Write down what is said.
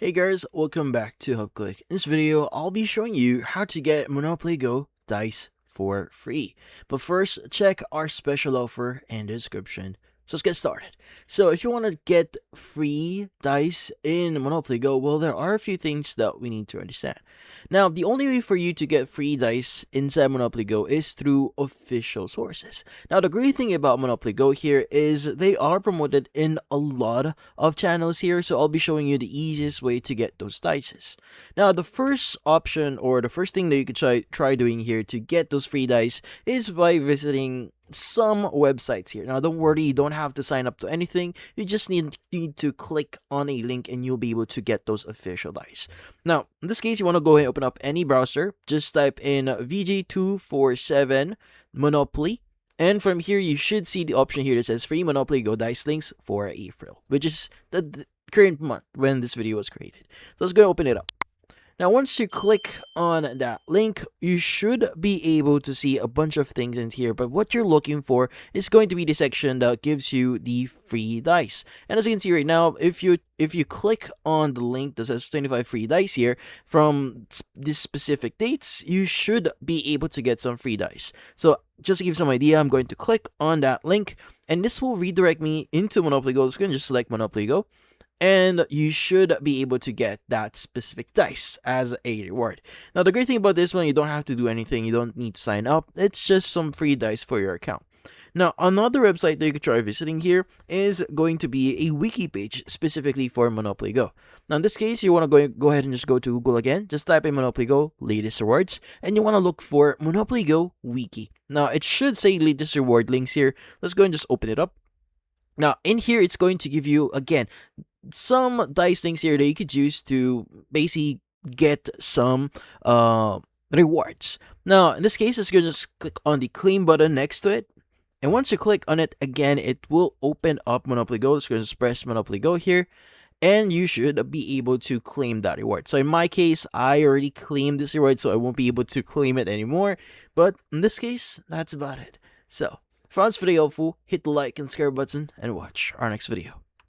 Hey guys, welcome back to HubClick. In this video, I'll be showing you how to get Monopoly Go dice for free. But first, check our special offer in the description. So let's get started. So if you want to get free dice in Monopoly Go, well, there are a few things that we need to understand. Now, the only way for you to get free dice inside Monopoly Go is through official sources. Now, the great thing about Monopoly Go here is they are promoted in a lot of channels here, so I'll be showing you the easiest way to get those dice. Now, the first option or the first thing that you could try doing here to get those free dice is by visiting some websites here. Now, don't worry, you don't have to sign up to anything. You just need to click on a link and you'll be able to get those official dice. Now, in this case, you want to go ahead and open up any browser. Just type in VG247 Monopoly. And from here, you should see the option here that says free Monopoly Go dice links for April, which is the current month when this video was created. So let's go open it up. Now, once you click on that link, you should be able to see a bunch of things in here. But what you're looking for is going to be the section that gives you the free dice. And as you can see right now, if you click on the link that says 25 free dice here from these specific dates, you should be able to get some free dice. So just to give some idea, I'm going to click on that link, and this will redirect me into Monopoly Go. So I'm going to just select Monopoly Go. And you should be able to get that specific dice as a reward. Now, the great thing about this one, you don't have to do anything. You don't need to sign up. It's just some free dice for your account. Now, another website that you could try visiting here is going to be a wiki page specifically for Monopoly Go. Now, in this case, you want to go ahead and just go to Google again. Just type in Monopoly Go latest rewards, and you want to look for Monopoly Go wiki. Now, it should say latest reward links here. Let's go and just open it up. Now, in here, it's going to give you, again, some dice things here that you could use to basically get some rewards. Now, in this case, it's going to just click on the claim button next to it. And once you click on it, again, it will open up Monopoly Go. It's going to press Monopoly Go here. And you should be able to claim that reward. So in my case, I already claimed this reward, so I won't be able to claim it anymore. But in this case, that's about it. So, if you found this video helpful, hit the like and subscribe button and watch our next video.